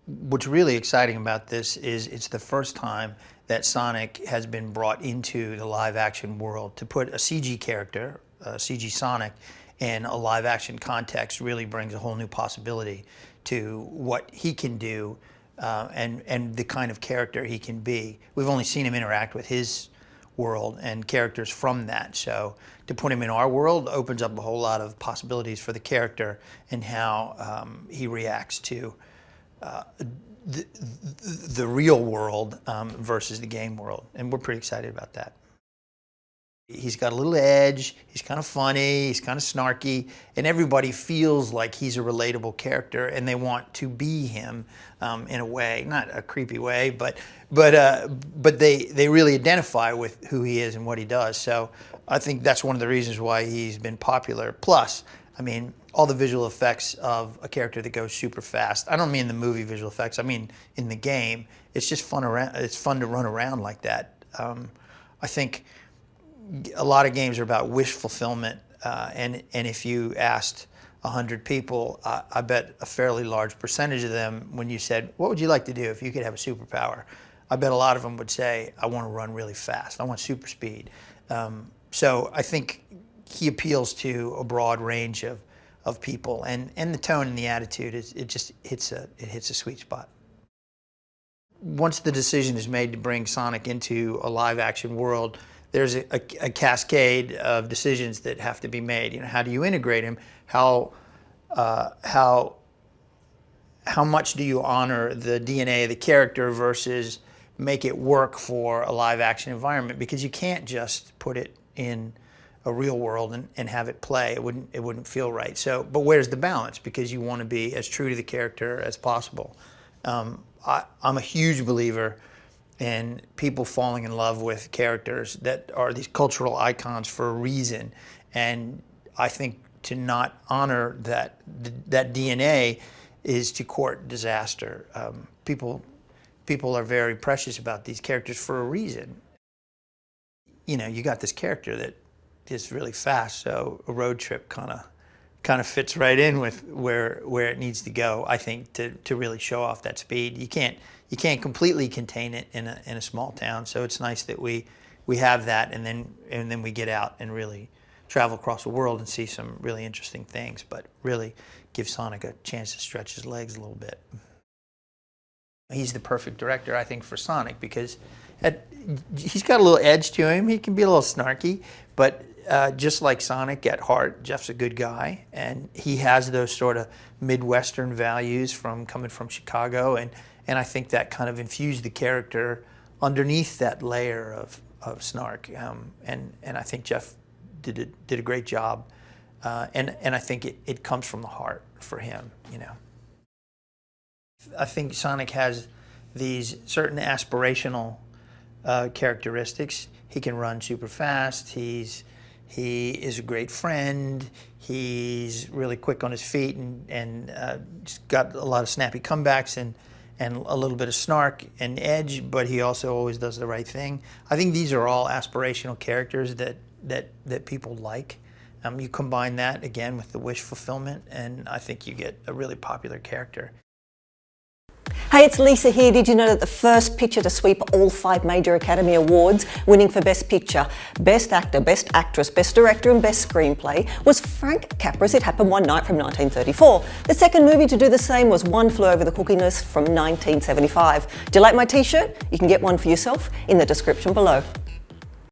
What's really exciting about this is it's the first time that Sonic has been brought into the live action world. To put a CG character, CG Sonic, in a live action context really brings a whole new possibility to what he can do and the kind of character he can be. We've only seen him interact with his world and characters from that. So to put him in our world opens up a whole lot of possibilities for the character and how he reacts to the real world versus the game world. And we're pretty excited about that. He's got a little edge, he's kind of funny, he's kind of snarky, and everybody feels like he's a relatable character and they want to be him in a way, not a creepy way, but they really identify with who he is and what he does. So I think that's one of the reasons why he's been popular. Plus, I mean, all the visual effects of a character that goes super fast. I don't mean the movie visual effects, I mean in the game. It's just fun it's fun to run around like that. I think a lot of games are about wish fulfillment, and if you asked 100 people, I bet a fairly large percentage of them, when you said, what would you like to do if you could have a superpower? I bet a lot of them would say, I want to run really fast. I want super speed. So I think he appeals to a broad range of people, and the tone and the attitude, it just hits a sweet spot. Once the decision is made to bring Sonic into a live action world, there's a cascade of decisions that have to be made. You know, how do you integrate him? How much do you honor the DNA of the character versus make it work for a live action environment? Because you can't just put it in a real world and have it play. It wouldn't feel right. So, but where's the balance? Because you want to be as true to the character as possible. I'm a huge believer and people falling in love with characters that are these cultural icons for a reason. And I think to not honor that DNA is to court disaster. People are very precious about these characters for a reason. You know, you got this character that is really fast, so a road trip kind of fits right in with where it needs to go, I think, to really show off that speed. You can't completely contain it in a small town, so it's nice that we have that, and then we get out and really travel across the world and see some really interesting things, but really give Sonic a chance to stretch his legs a little bit. He's the perfect director, I think, for Sonic, because he's got a little edge to him. He can be a little snarky, but just like Sonic at heart, Jeff's a good guy, and he has those sort of Midwestern values coming from Chicago, and I think that kind of infused the character underneath that layer of snark, and I think Jeff did a great job, and I think it comes from the heart for him, you know. I think Sonic has these certain aspirational characteristics. He can run super fast. He is a great friend. He's really quick on his feet and just got a lot of snappy comebacks and a little bit of snark and edge, but he also always does the right thing. I think these are all aspirational characters that people like. You combine that again with the wish fulfillment, and I think you get a really popular character. Hey, it's Lisa here. Did you know that the first picture to sweep all 5 major Academy Awards, winning for Best Picture, Best Actor, Best Actress, Best Director and Best Screenplay, was Frank Capra's It Happened One Night from 1934. The second movie to do the same was One Flew Over the Cuckoo's Nest from 1975. Do you like my t-shirt? You can get one for yourself in the description below.